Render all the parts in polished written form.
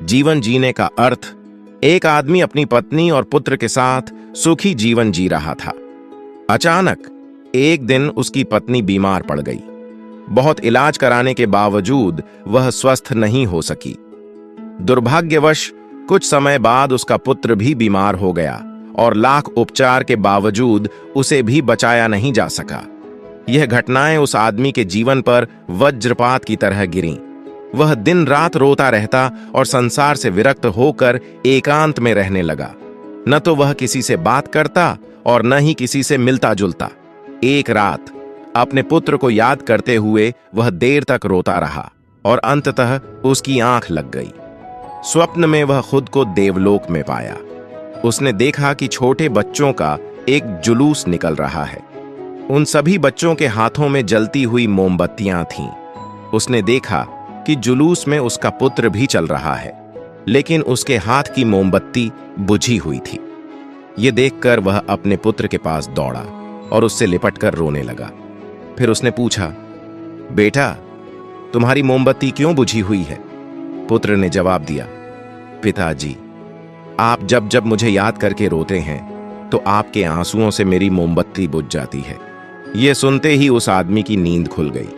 जीवन जीने का अर्थ। एक आदमी अपनी पत्नी और पुत्र के साथ सुखी जीवन जी रहा था। अचानक एक दिन उसकी पत्नी बीमार पड़ गई। बहुत इलाज कराने के बावजूद वह स्वस्थ नहीं हो सकी। दुर्भाग्यवश कुछ समय बाद उसका पुत्र भी बीमार हो गया और लाख उपचार के बावजूद उसे भी बचाया नहीं जा सका। यह घटनाएं उस आदमी के जीवन पर वज्रपात की तरह गिरीं। वह दिन रात रोता रहता और संसार से विरक्त होकर एकांत में रहने लगा। न तो वह किसी से बात करता और न ही किसी से मिलता जुलता। एक रात अपने पुत्र को याद करते हुए वह देर तक रोता रहा और अंततः उसकी आंख लग गई। स्वप्न में वह खुद को देवलोक में पाया। उसने देखा कि छोटे बच्चों का एक जुलूस निकल रहा है। उन सभी बच्चों के हाथों में जलती हुई मोमबत्तियां थीं। उसने देखा कि जुलूस में उसका पुत्र भी चल रहा है, लेकिन उसके हाथ की मोमबत्ती बुझी हुई थी। यह देखकर वह अपने पुत्र के पास दौड़ा और उससे लिपटकर रोने लगा। फिर उसने पूछा, बेटा, तुम्हारी मोमबत्ती क्यों बुझी हुई है? पुत्र ने जवाब दिया, पिताजी, आप जब जब मुझे याद करके रोते हैं तो आपके आंसुओं से मेरी मोमबत्ती बुझ जाती है। यह सुनते ही उस आदमी की नींद खुल गई।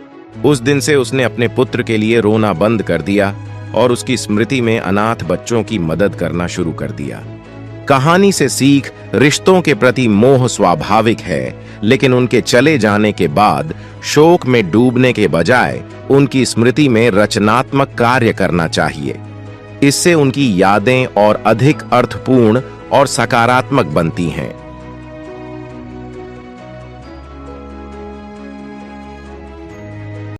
उस दिन से उसने अपने पुत्र के लिए रोना बंद कर दिया और उसकी स्मृति में अनाथ बच्चों की मदद करना शुरू कर दिया। कहानी से सीख, रिश्तों के प्रति मोह स्वाभाविक है, लेकिन उनके चले जाने के बाद शोक में डूबने के बजाय उनकी स्मृति में रचनात्मक कार्य करना चाहिए। इससे उनकी यादें और अधिक अर्थपूर्ण और सकारात्मक बनती हैं।